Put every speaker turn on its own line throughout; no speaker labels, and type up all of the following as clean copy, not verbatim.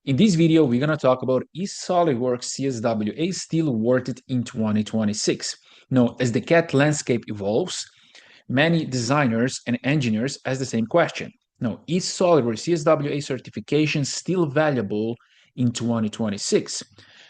In this video, we're going to talk about is SOLIDWORKS CSWA still worth it in 2026? Now, as the CAD landscape evolves, many designers and engineers ask the same question. Now, is SOLIDWORKS CSWA certification still valuable in 2026?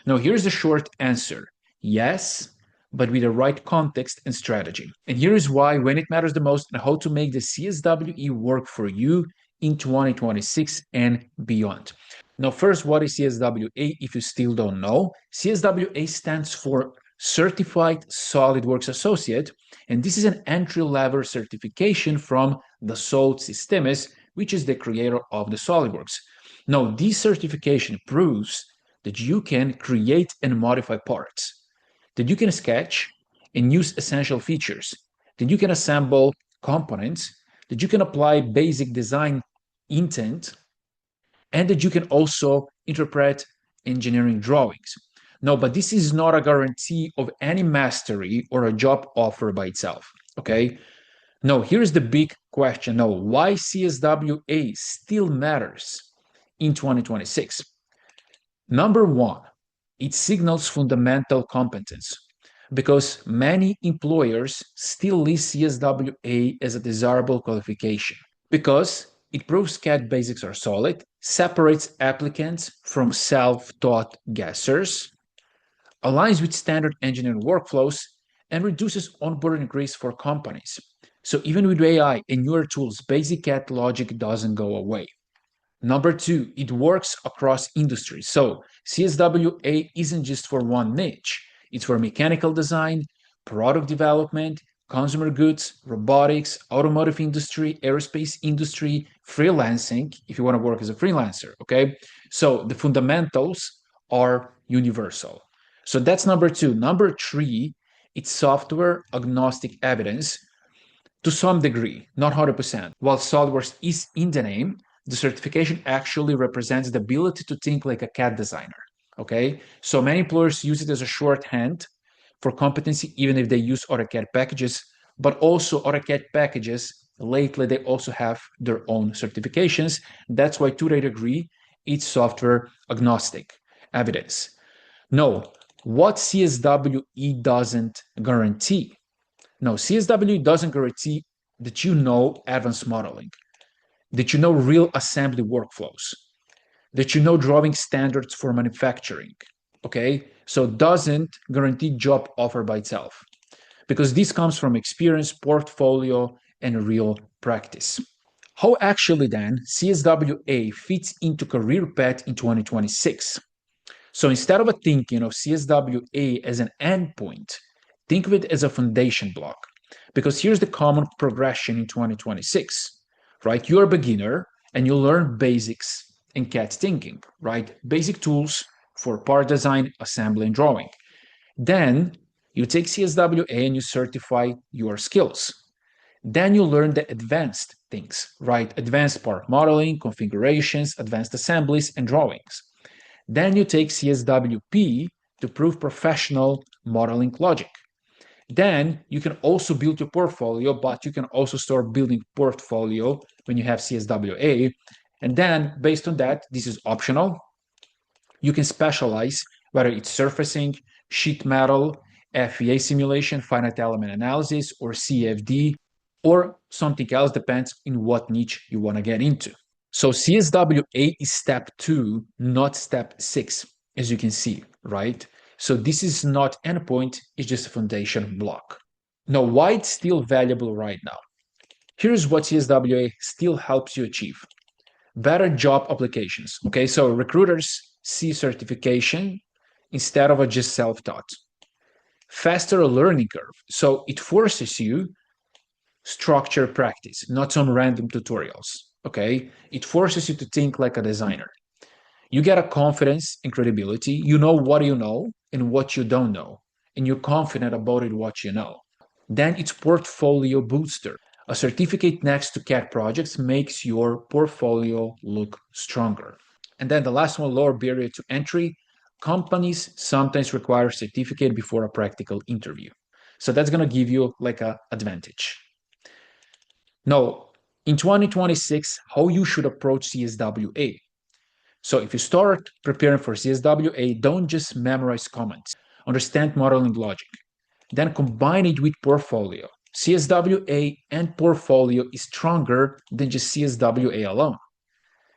Now, here's the short answer. Yes, but with the right context and strategy. And here is why, when it matters the most, and how to make the CSWE work for you in 2026 and beyond. Now, first, what is CSWA? If you still don't know, CSWA stands for Certified SolidWorks Associate, and this is an entry-level certification from Dassault Systèmes, which is the creator of the SolidWorks. Now, this certification proves that you can create and modify parts, that you can sketch and use essential features, that you can assemble components, that you can apply basic design intent, and that you can also interpret engineering drawings. No, but this is not a guarantee of any mastery or a job offer by itself, okay? No, here's the big question. No, why CSWA still matters in 2026? Number one, it signals fundamental competence because many employers still list CSWA as a desirable qualification because it proves CAD basics are solid, separates applicants from self-taught guessers, aligns with standard engineering workflows, and reduces onboarding risk for companies. So even with AI and newer tools, basic CAD logic doesn't go away. Number two, it works across industries. So CSWA isn't just for one niche. It's for mechanical design, product development, consumer goods, robotics, automotive industry, aerospace industry, freelancing, if you want to work as a freelancer, okay? So the fundamentals are universal. So that's number two. Number three, it's software agnostic evidence to some degree, not 100%. While SolidWorks is in the name, the certification actually represents the ability to think like a CAD designer, okay? So many employers use it as a shorthand for competency, even if they use AutoCAD packages, but also AutoCAD packages, lately they also have their own certifications. That's why to that degree, it's software agnostic evidence. No, what CSWE doesn't guarantee? No, CSWE doesn't guarantee that you know advanced modeling, that you know real assembly workflows, that you know drawing standards for manufacturing, okay? So doesn't guarantee job offer by itself, because this comes from experience, portfolio, and real practice. How actually then CSWA fits into career path in 2026? So instead of thinking of CSWA as an endpoint, think of it as a foundation block, because here's the common progression in 2026, right? You're a beginner and you learn basics in CAD thinking, right? Basic tools for part design, assembly, and drawing. Then you take CSWA and you certify your skills. Then you learn the advanced things, right? Advanced part modeling, configurations, advanced assemblies, and drawings. Then you take CSWP to prove professional modeling logic. Then you can also build your portfolio, but you can also start building portfolio when you have CSWA. And then based on that, this is optional. You can specialize, whether it's surfacing, sheet metal, FEA simulation, finite element analysis, or CFD, or something else, depends in what niche you want to get into. So CSWA is step 2, not step 6, as you can see, right? So this is not endpoint, it's just a foundation block. Now, why it's still valuable right now? Here's what CSWA still helps you achieve. Better job applications, okay? So recruiters see certification instead of a just self-taught. Faster learning curve, so it forces you structured practice, not some random tutorials, okay? It forces you to think like a designer. You get a confidence and credibility. You know what you know and what you don't know, and you're confident about it, what you know. Then it's portfolio booster. A certificate next to CAD projects makes your portfolio look stronger. And then the last one, lower barrier to entry. Companies sometimes require a certificate before a practical interview. So that's going to give you like an advantage. Now, in 2026, how you should approach CSWA. So if you start preparing for CSWA, don't just memorize comments. Understand modeling logic. Then combine it with portfolio. CSWA and portfolio is stronger than just CSWA alone.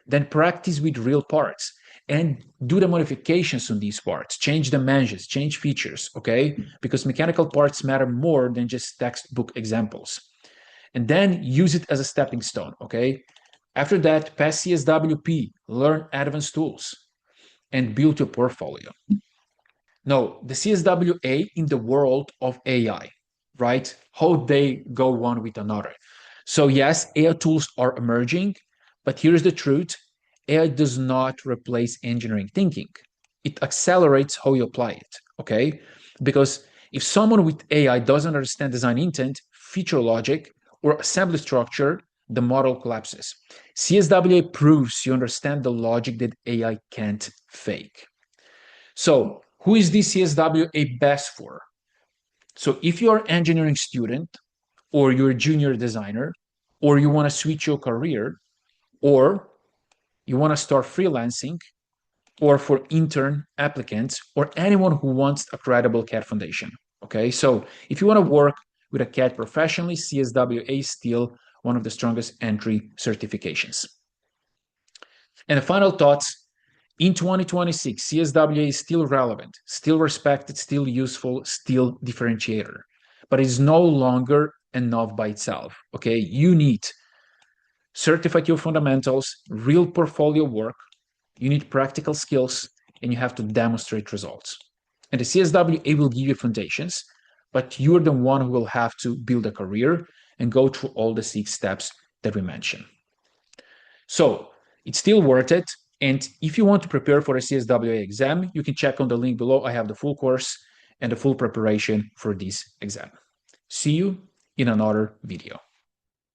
Then practice with real parts and do the modifications on these parts. Change dimensions, change features, okay? Because mechanical parts matter more than just textbook examples. And then use it as a stepping stone, okay? After that, pass CSWP, learn advanced tools, and build your portfolio. Now, the CSWA in the world of AI, right? How they go one with another. So yes, AI tools are emerging, but here's the truth. AI does not replace engineering thinking. It accelerates how you apply it, okay? Because if someone with AI doesn't understand design intent, feature logic, or assembly structure, the model collapses. CSWA proves you understand the logic that AI can't fake. So who is this CSWA best for? So if you're an engineering student, or you're a junior designer, or you want to switch your career, or you want to start freelancing, or for intern applicants, or anyone who wants a credible CAD foundation. Okay, so if you want to work with a CAD professionally, CSWA is still one of the strongest entry certifications. And the final thoughts, in 2026, CSWA is still relevant, still respected, still useful, still differentiator, but it's no longer enough by itself. Okay, you need certified your fundamentals, real portfolio work, you need practical skills, and you have to demonstrate results. And the CSWA will give you foundations, but you're the one who will have to build a career and go through all the 6 steps that we mentioned. So it's still worth it. And if you want to prepare for a CSWA exam, you can check on the link below. I have the full course and the full preparation for this exam. See you in another video.